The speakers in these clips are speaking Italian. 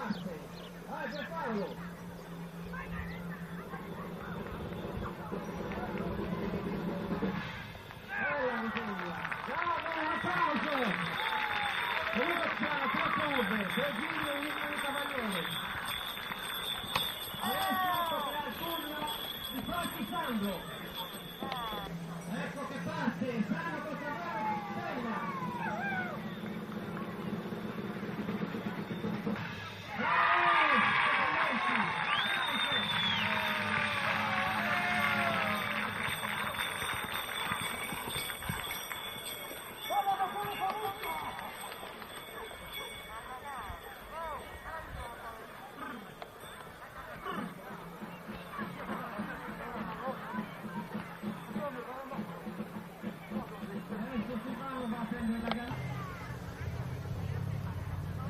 parte. Vai per Paolo. Bella Vittoria. Bravo, un applauso. Comunque c'era troppo over, 3 giri e un cavaliere. Adesso per il turno di Franchi Sandro. Ecco che parte, Sandro col cavallo di Stella.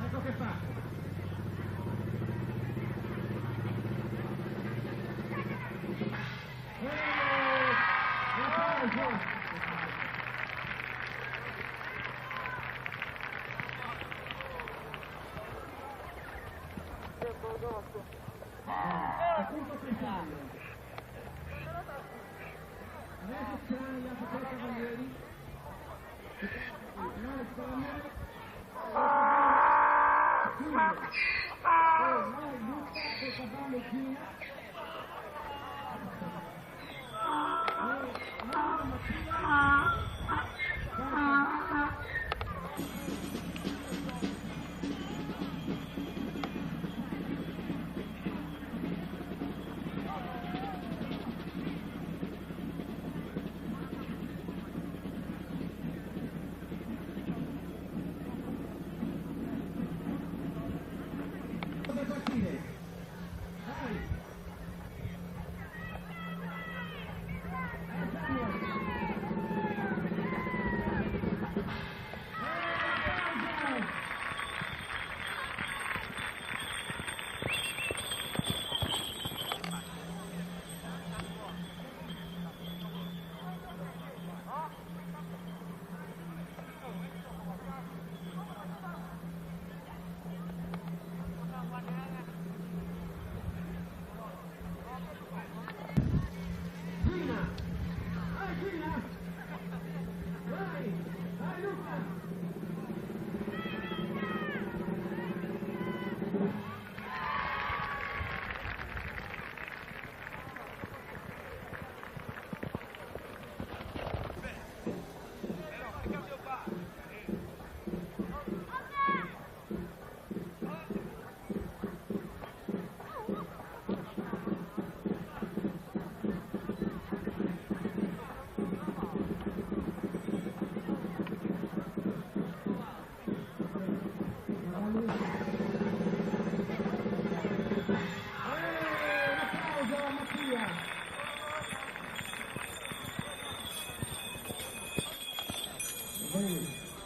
Ecco che fa. Adesso c'erano gli altri 3 cavalieri.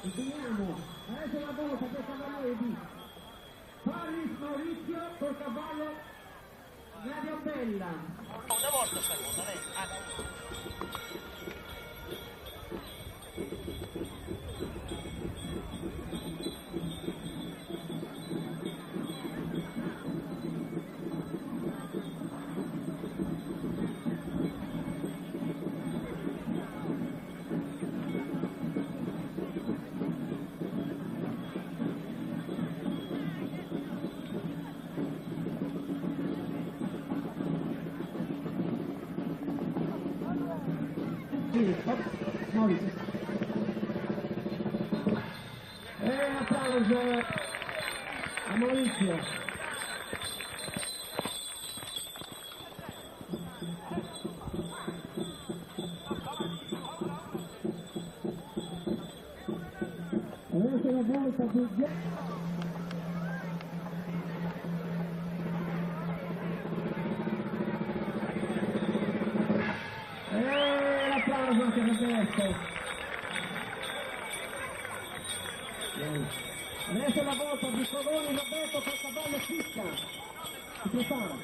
Continuiamo, adesso la volta del cavaliere di Paris Maurizio col cavallo Radio Bella. Una volta secondo lei. Maurizio. Un applauso a Maurizio. Adesso la volta di applauso anche per questo. Adesso la volta di Coloni Roberto col cavallo Fisca. Si prepara.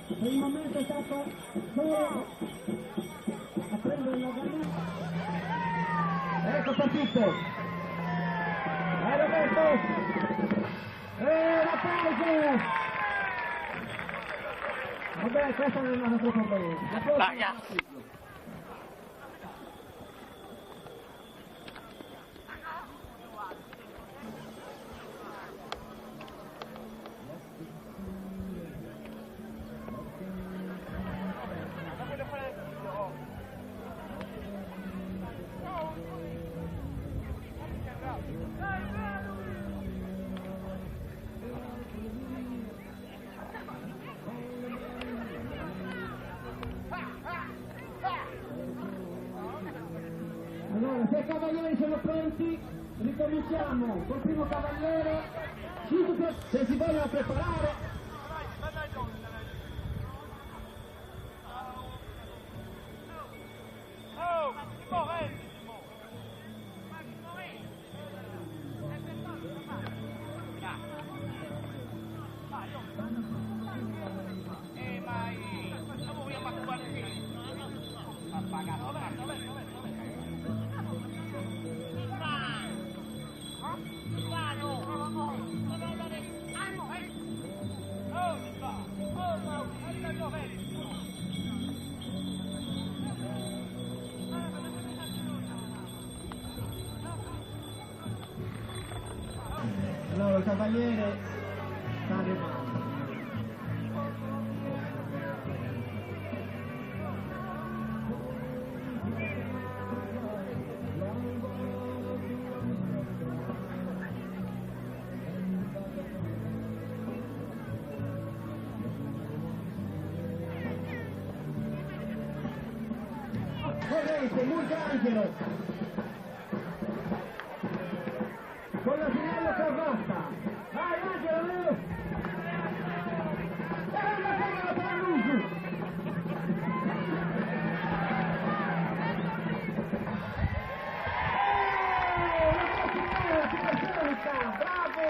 Per il momento è stato solo a prendere la gallina. Ecco partito. Vai Roberto. Vabbè, questa non è una troppo bene. La prossima. Allora, se i cavalieri sono pronti, ricominciamo col primo cavaliere, se si vogliono preparare. Allora il cavaliere sta arrivando. Corrente, Murgangelo con la finale Carrotta. Vai Angelo! E una palla per Luigi! Bravo!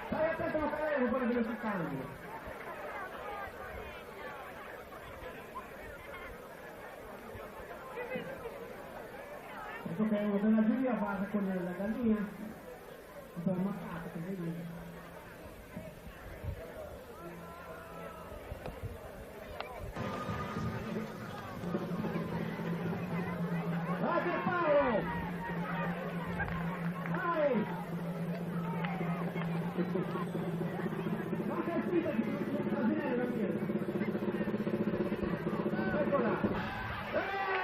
Stai attento a Palermo, quello che lo sta cambio. Ecco che uno della giuria va a raccogliere la gallina, un po' ammaccata, che vedi. Vai per Paolo! Vai! Ma che spinta che la finale da dietro! Eccola!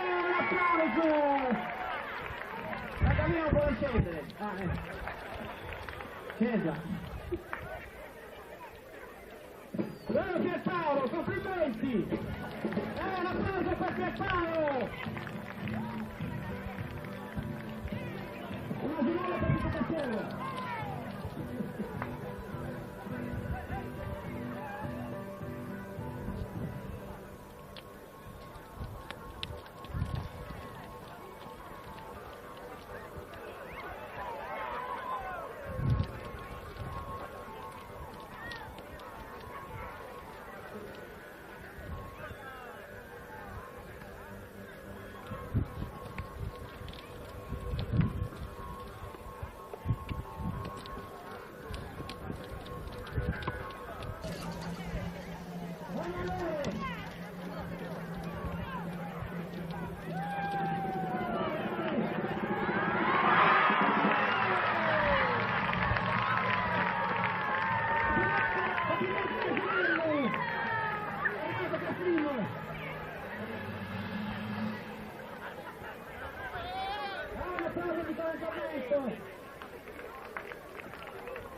Un applauso! La gallina può scendere! Scesa! Bravo Pierpaolo, complimenti! Un applauso per Pierpaolo! Una finale per tutto piacere!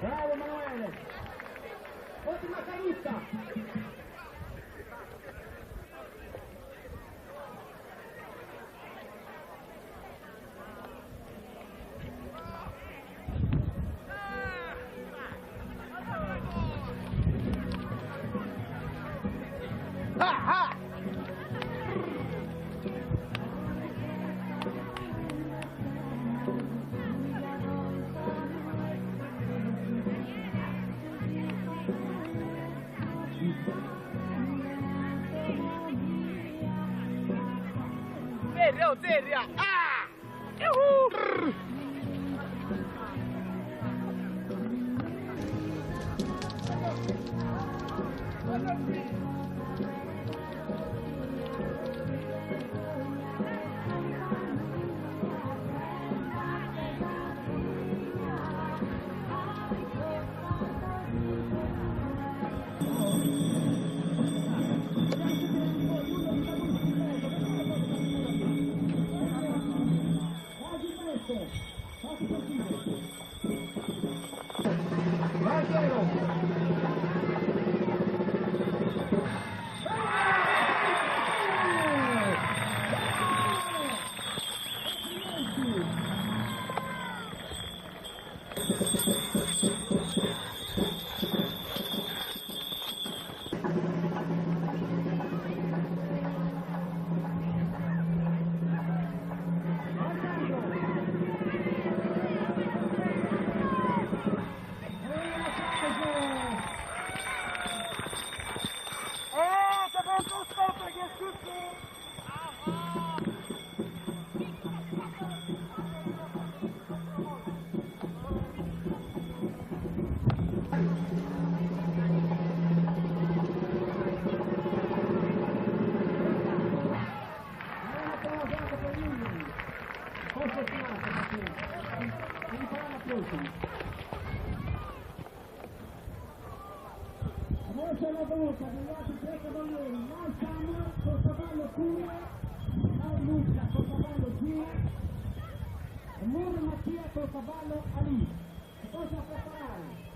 Bravo Emanuele! Ottima caduta! Seria! Ah! Forte, forte possibile. Vai Piero! Adesso la volta degli altri tre cavalieri, noi siamo col cavallo Cura, noi Luca col cavallo Gira e Muro Mattia col cavallo Ali. E poi da preparare.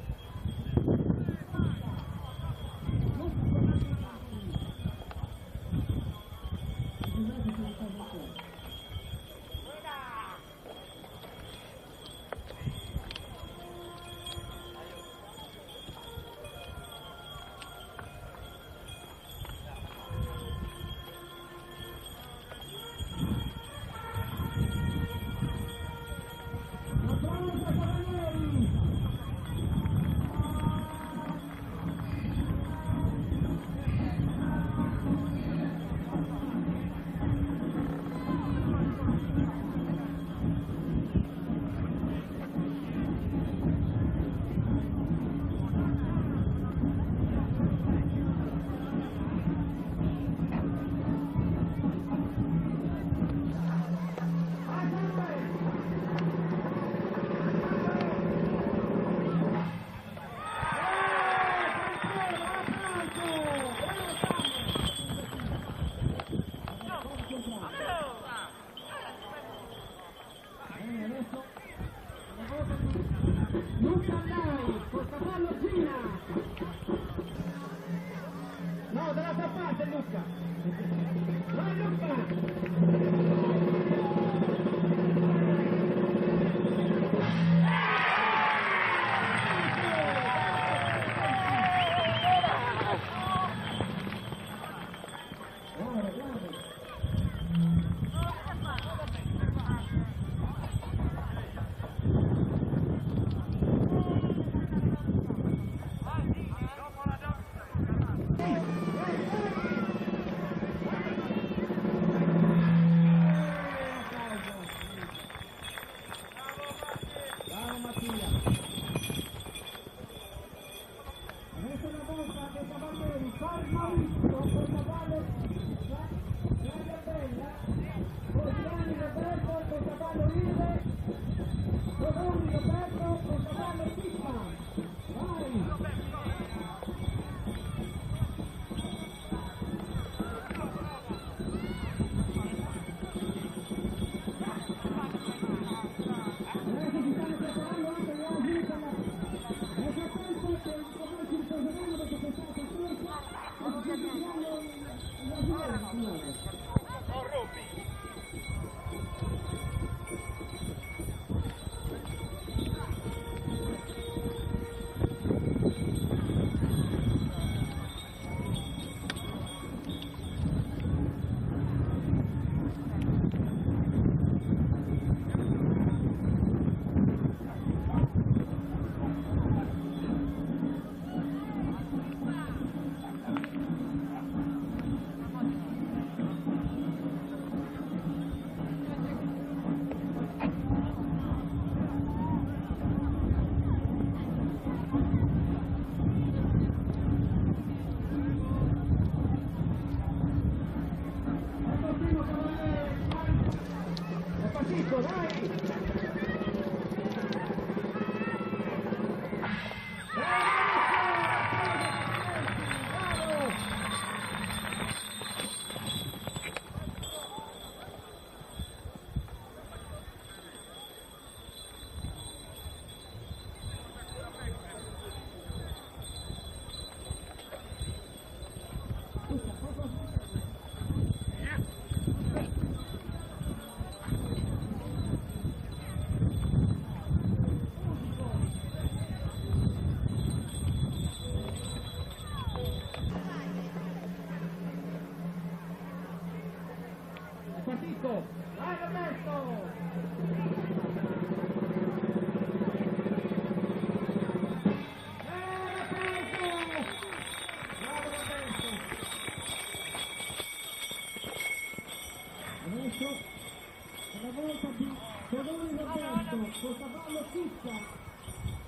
col cavallo Chicca.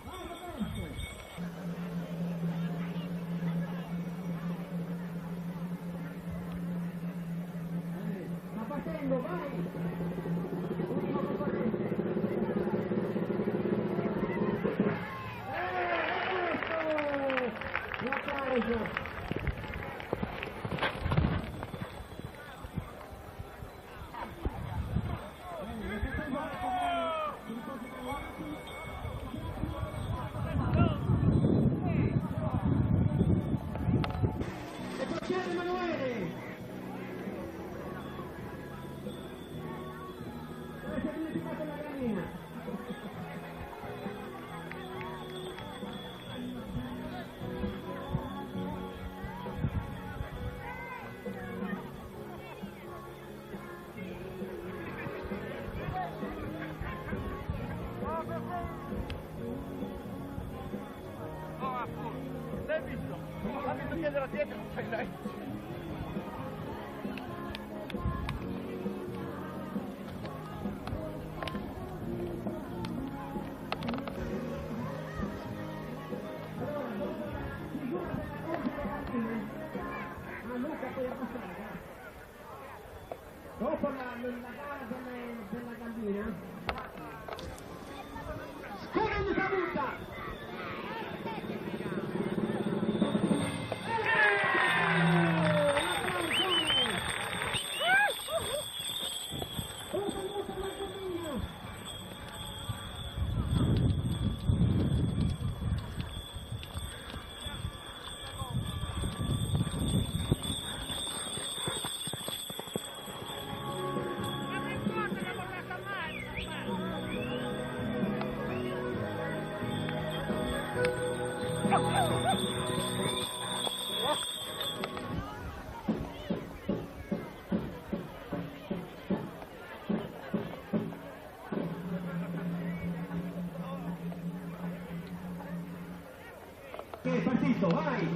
Vai Roberto! Sta partendo, vai! Ultimo concorrente. Un applauso! E procede Emanuele! Dove si è dimenticata la gallina? L'hai visto? Fammi chiedere a te che non fai lei. Luca poi a passare, dopo la gara della gallina, scusa di caduta! Che è partito, vai!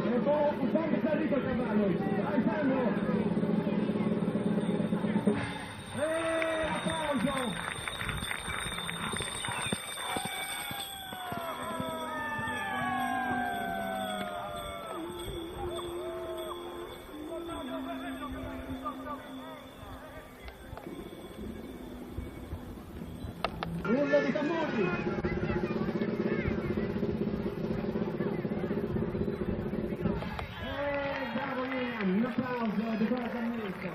E poi un po' che salito il cavallo! Vai Sandro! Applauso! Urlo di tamburi! Bravo Ian, un applauso di quella cammetta.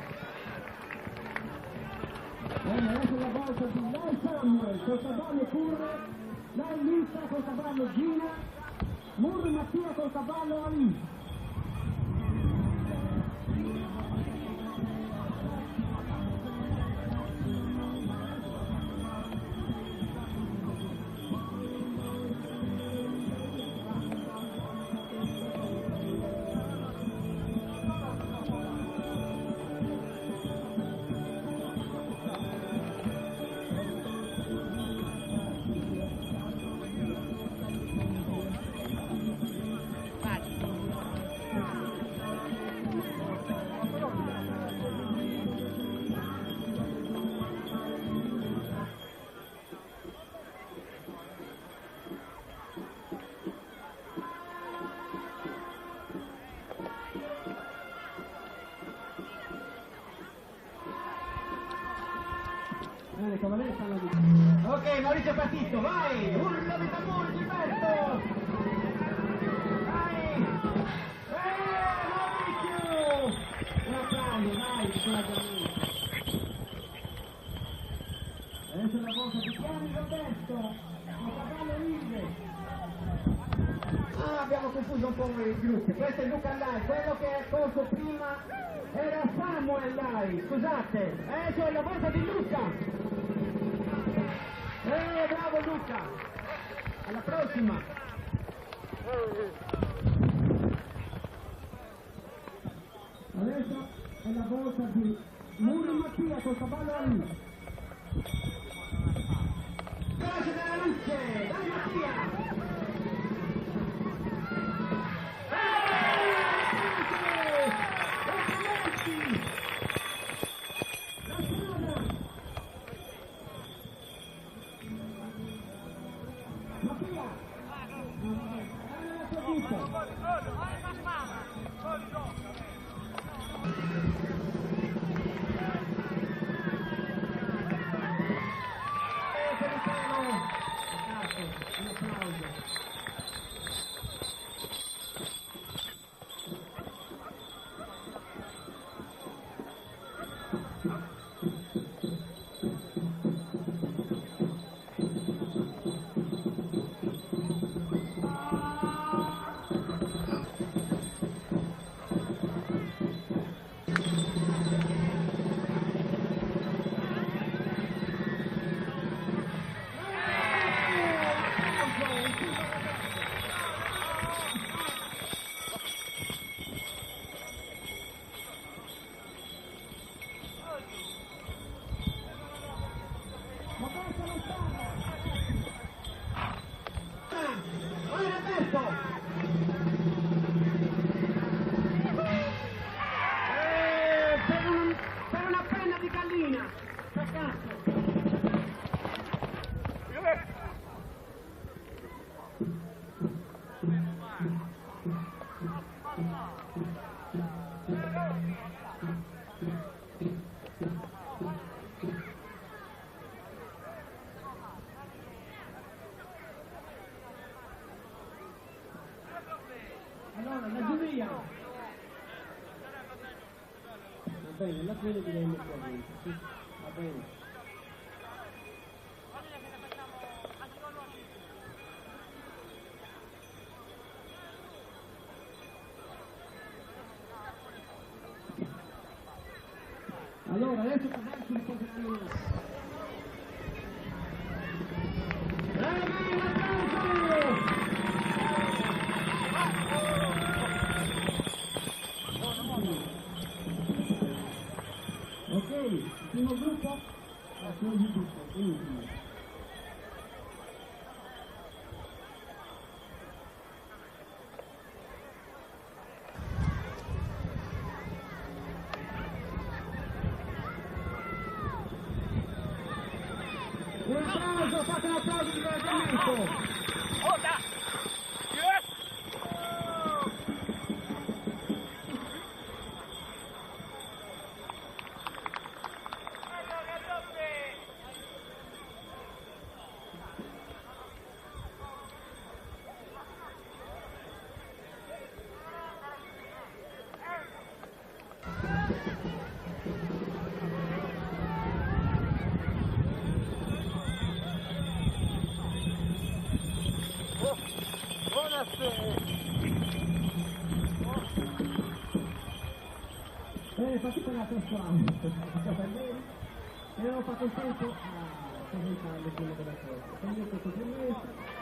Adesso la volta di Lai Samuel col cavallo Curre, Lai Lisa col cavallo Gina, Murri Mattia col cavallo Ali. Ok, Maurizio è partito, vai! Urlo di tamburi, Gilberto! Vai! Maurizio! Un applauso, vai, con la cammina! Adesso la volta di Chiari Roberto, il cavallo Ilve. Ah, abbiamo confuso un po' i gruppi. Questo è Luca Lai, quello che è corso prima era Samuel Lai, scusate. Adesso è la volta di Luca. Bravo Luca! Alla prossima! Adesso è la volta di Murri Mattia col cavallo Ali. Grazie della luce! Dai Mattia! La strada! Allora, la giuria. Va bene, la fine direi mettere, sì, va bene. Allora, adesso avanti un po' di ok, il primo gruppo, la seconda gruppo, l'ultimo. Un applauso, fate un applauso di incoraggiamento! Fatti per la tua strada, e avevo fatto il tempo a presentare quello della cosa. Quindi io questo permesso.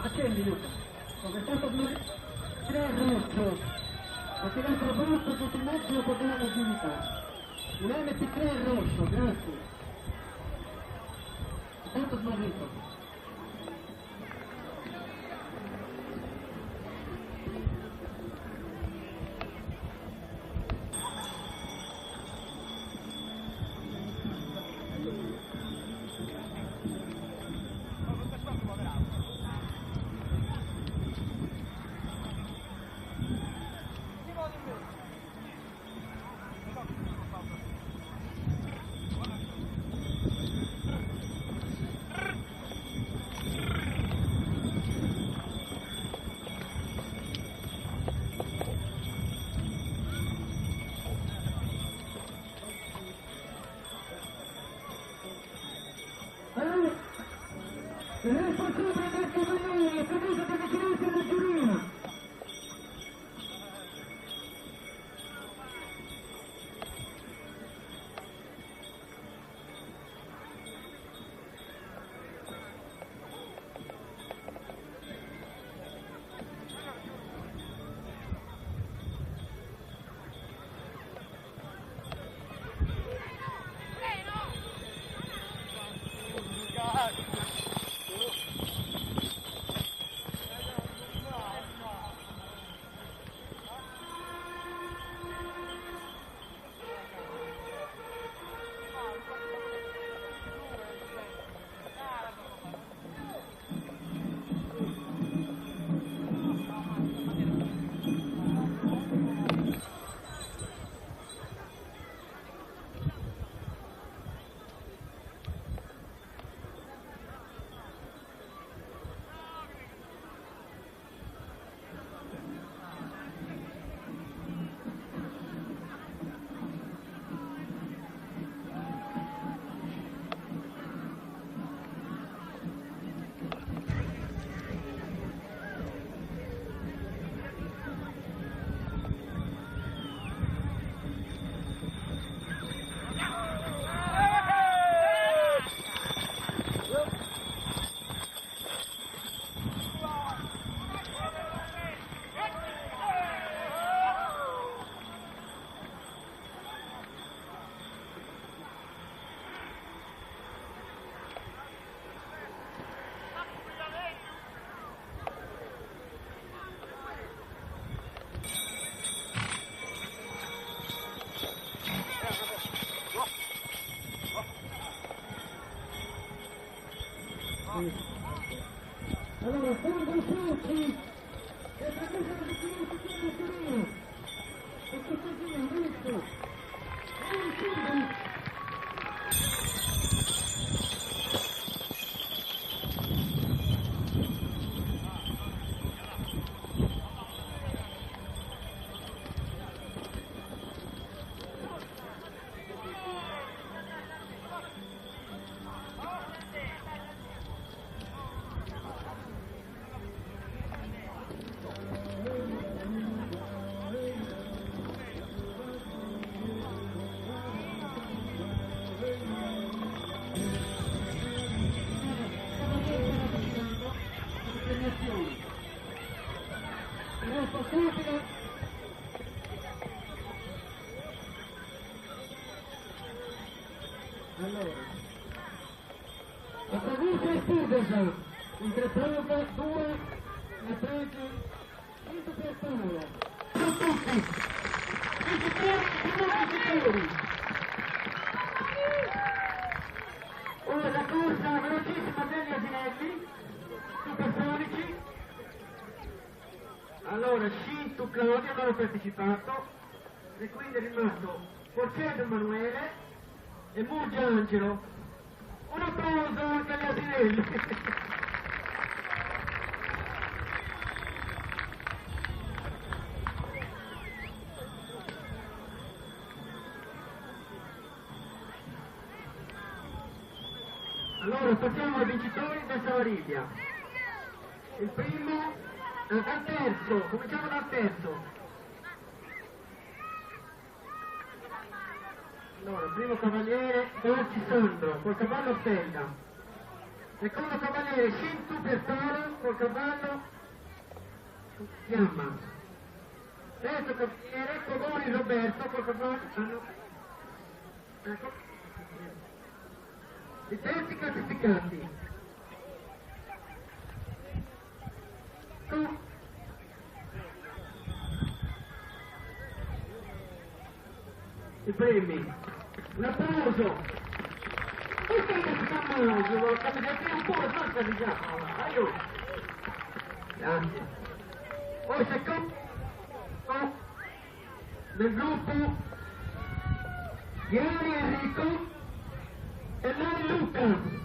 Accendi Luca, come tanto tre rosso, perché l'altro brutto che ti mezzo lo potevamo agilità. Un MP3 rosso, grazie. Tanto smarrito. Sì. E per questo non si chiama Torino. E questo qui è un rischio. È un tiro. Allora, attraverso il Stevenson, il Greprova 2, le pregi, 5 per Paolo. Sono tutti, sicuri. Ora la corsa velocissima degli asinelli, supersonici. Allora, Scinto Claudio non ha partecipato e quindi è rimasto Porcello Emanuele e Murgia Angelo. Un applauso anche agli asinelli. Allora passiamo ai vincitori del Savariglia. Il primo dal terzo, cominciamo dal terzo. Allora, primo cavaliere Dolci Sandro col cavallo Stella, secondo cavaliere Scintu Bertolo col cavallo Fiamma, terzo cavaliere Cogoni Roberto col cavallo ecco, i terzi classificati i premi. Un applauso! Perché si fa male? Capite un po', basta di già! Aiuto! Grazie! Poi secondo del gruppo Gianni Enrico e Lani Luca.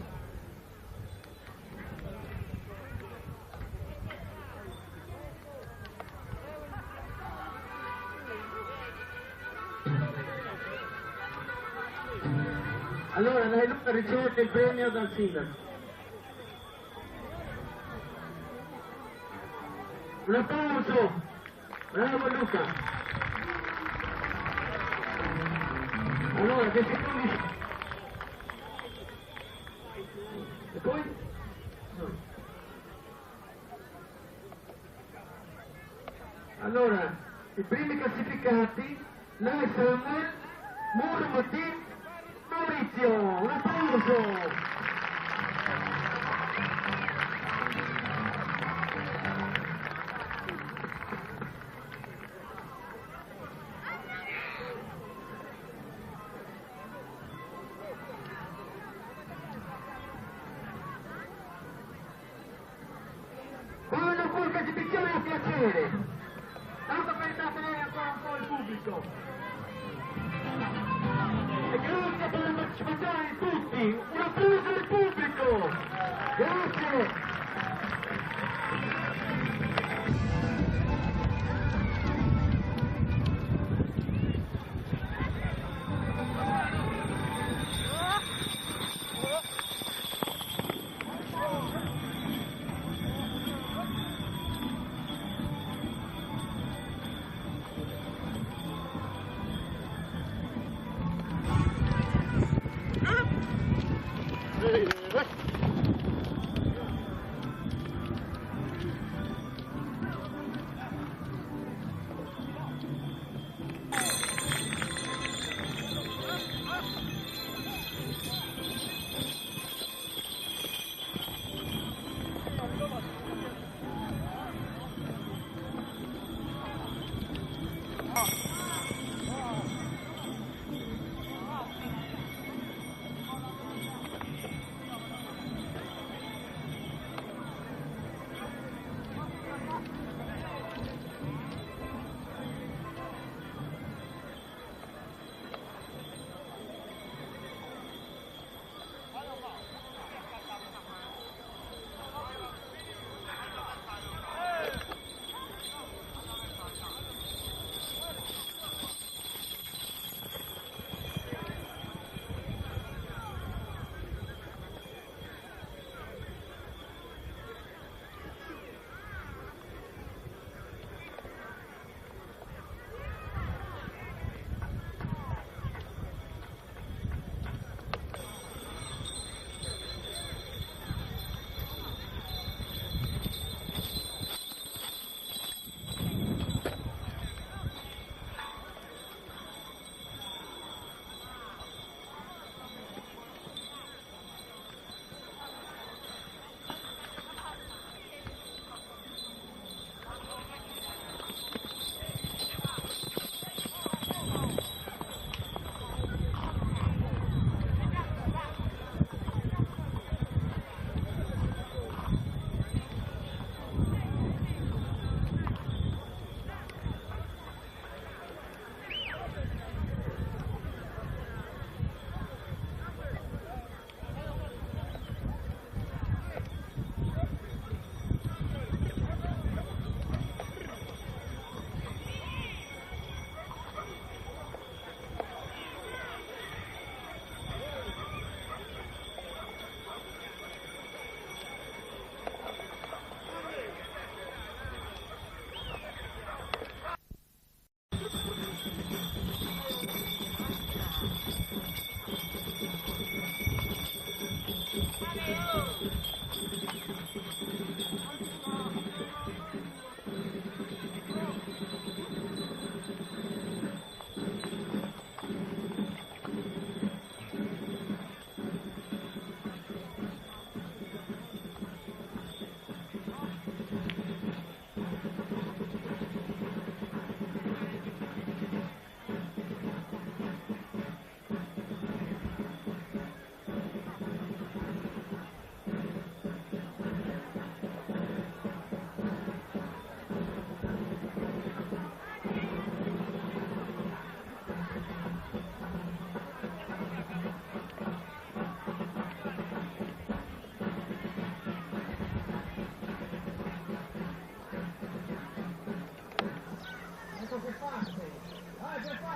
Allora, lei Luca riceve il premio dal sindaco. Un applauso! Bravo Luca! Allora, 10 secondi. E poi? No. Allora, i primi classificati, lei Samuel, Muro Martin, Maurizio, un applauso! Quando qualche esibizione a piacere, tanto per intrattenere ancora un po' il pubblico. E grazie per la partecipazione di tutti, un applauso del pubblico, grazie.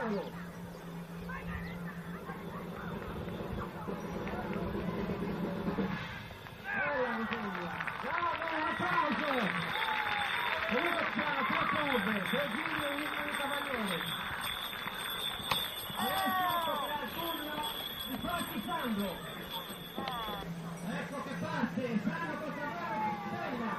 Paolo. Bella Vittoria. Bravo, un applauso. Comunque siamo troppo Virgilio e Nicola Cavaliere. Adesso toccherà il turno di Franchi Sandro. Ecco che parte, Sandro con Cavaliere, Stella.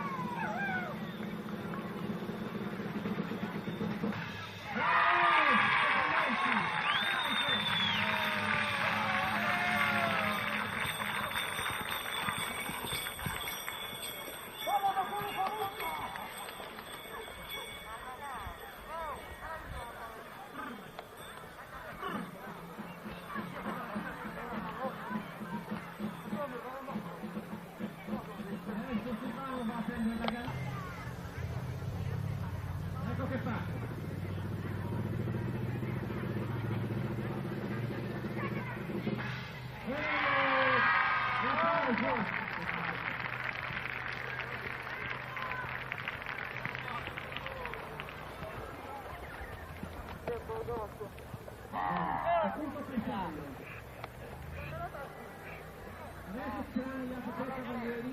Ecco che fa. Appunto Cristiano. Adesso saranno gli altri tre cavalieri.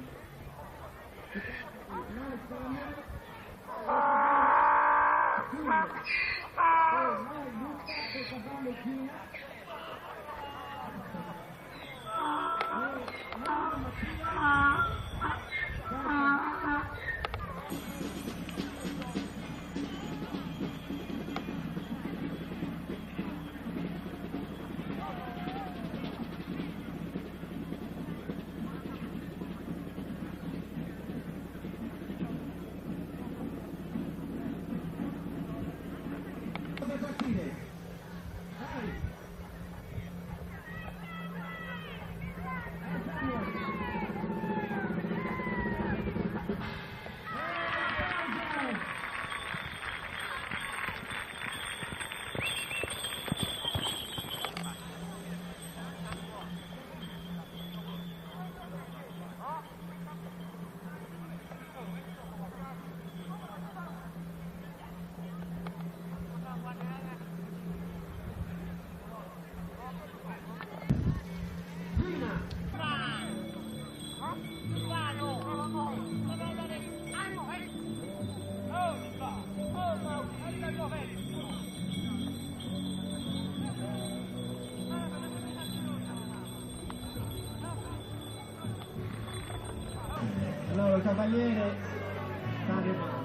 Allora il cavaliere sta arrivando.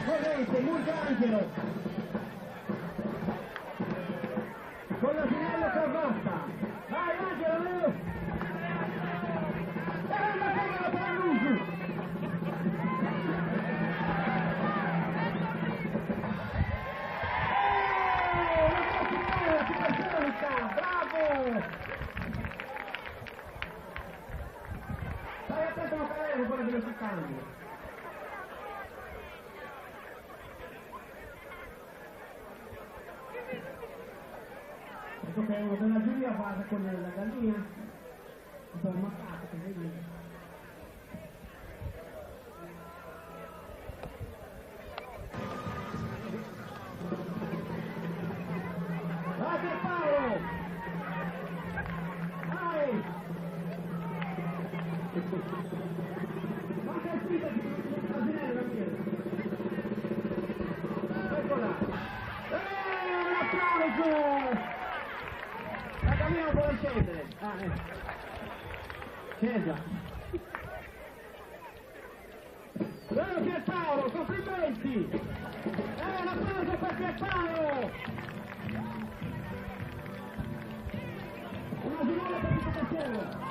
Corrente, Multiangelo con la finale cravatta. Vai Angelo, e la regola per Luigi. Bravo! Stai attento a cadere con quella velocità. Ecco che uno della giuria va con la gallina un po' ammazzato, che vedi? Vai per Paolo! Vai! Ma che spita che non sta bene la piede! Eccola! Un applauso! La cammina può scendere. Scesa. Bravo Pierpaolo, complimenti. Un applauso per Pierpaolo. Una giornata per l'imitazione.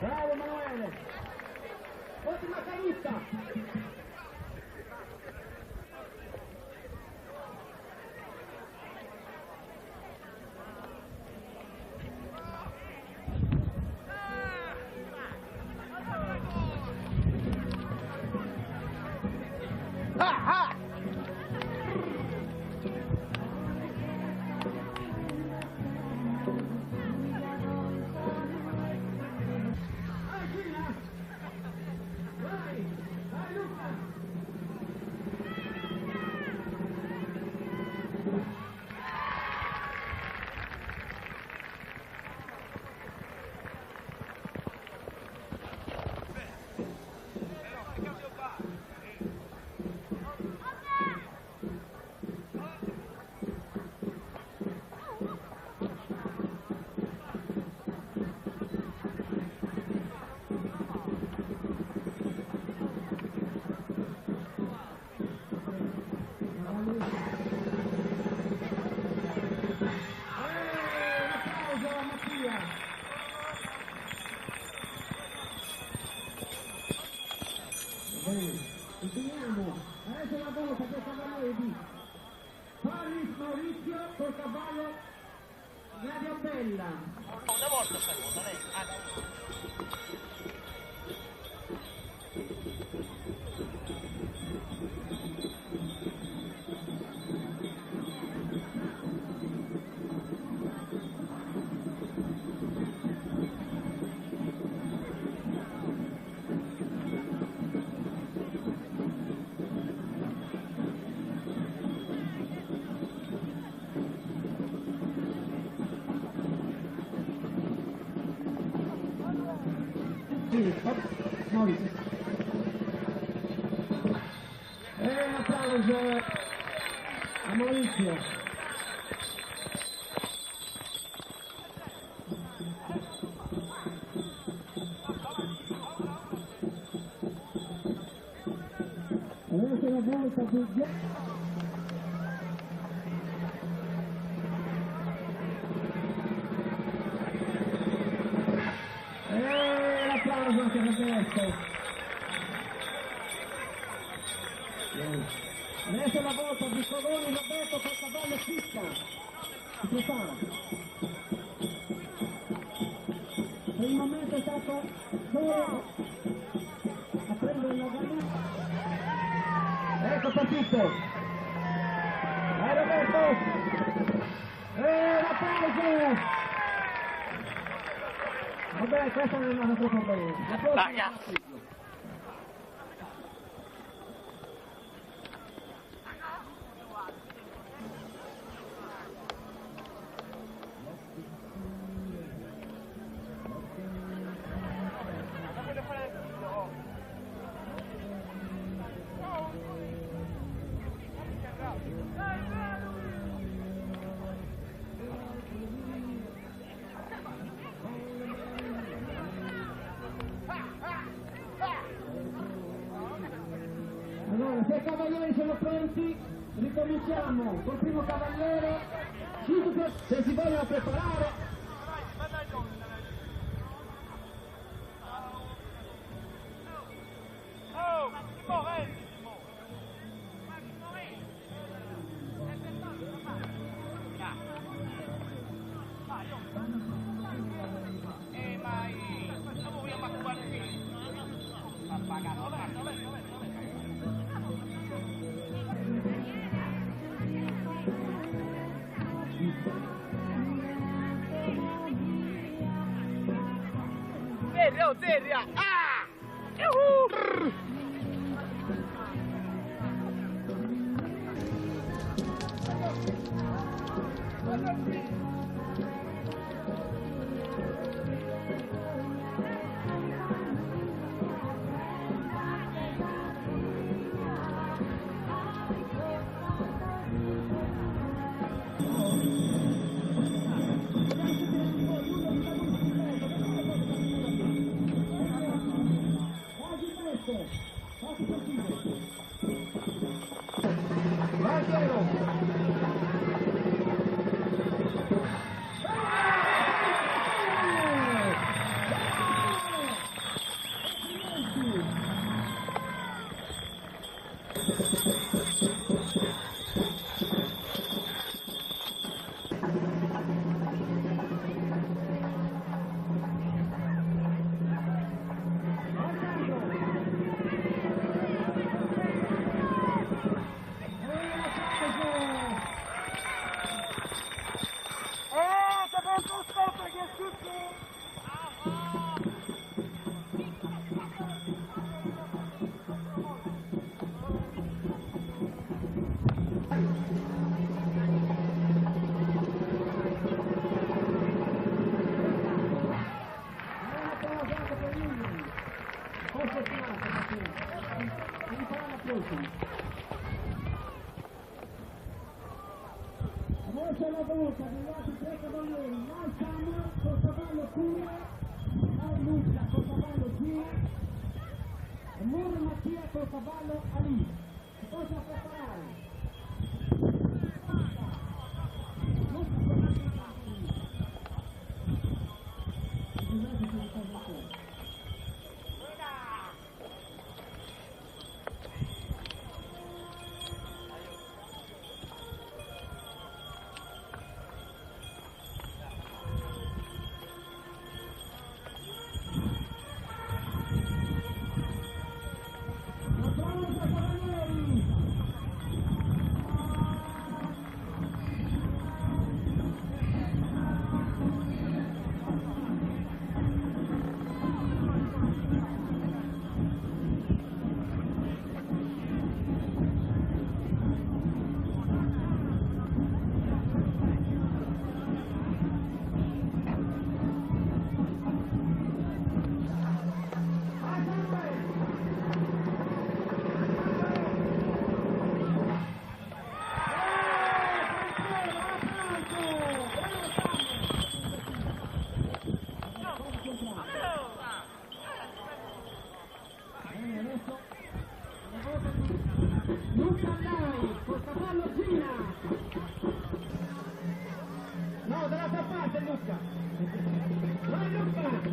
Bravo Emanuele! Ottima caduta! Continuiamo, adesso la volta per cavallo di Paris Maurizio col cavallo Nadia Bella. Una volta seconda, lei. Maurizio. E un applauso a Maurizio. Adesso la volta di anche per questo. Adesso la volta di Coroni Roberto col cavallo Fisca. Si prepara. Per il momento è stato solo a prendere la gallina. Ecco partito. Roberto. La pausa. Vabbè, questa non è una troppo bene. La prossima. Allora, se i cavalieri sono pronti, ricominciamo col primo cavaliere, se si vogliono preparare. Seria! Ah! rifarà la prossima. Adesso la volta degli altri tre cavalieri, Malsam col cavallo Cura, Lucia col cavallo Gira e Moro Mattia col cavallo Ali. Si possa preparare. Luca Andai col cavallo Gina. No, dall'altra parte Luca. Vai Luca.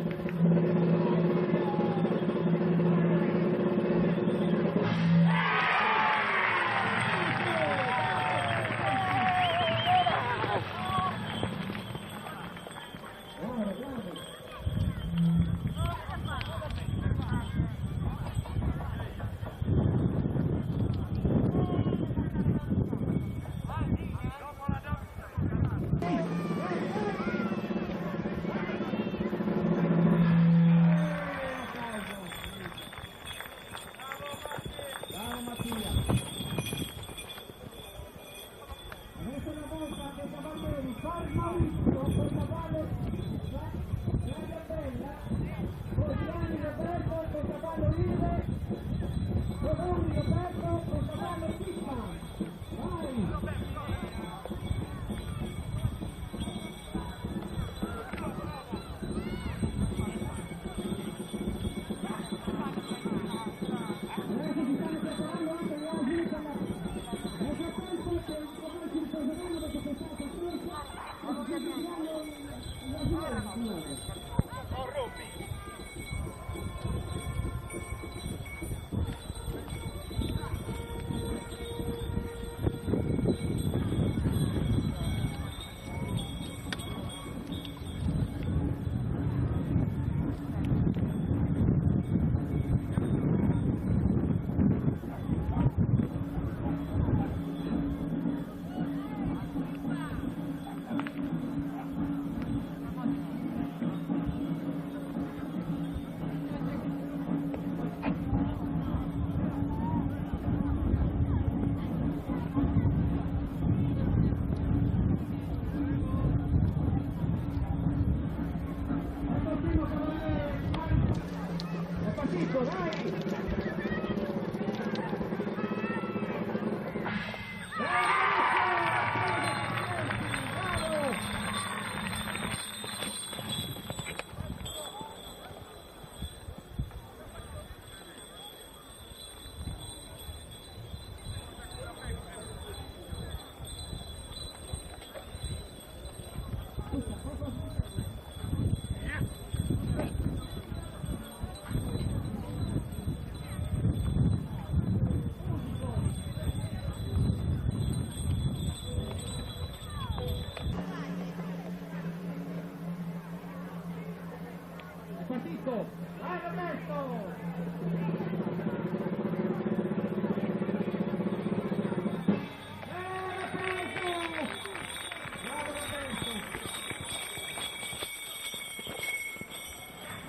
Partito! Vai Roberto!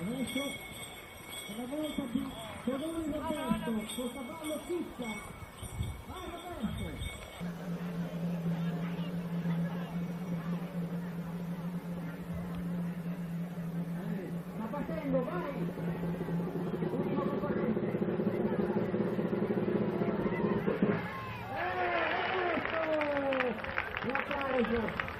Adesso una volta di Giovanni Roberto col cavallo Chicca. Vai Roberto! Sta partendo, vai! Ultimo componente! applauso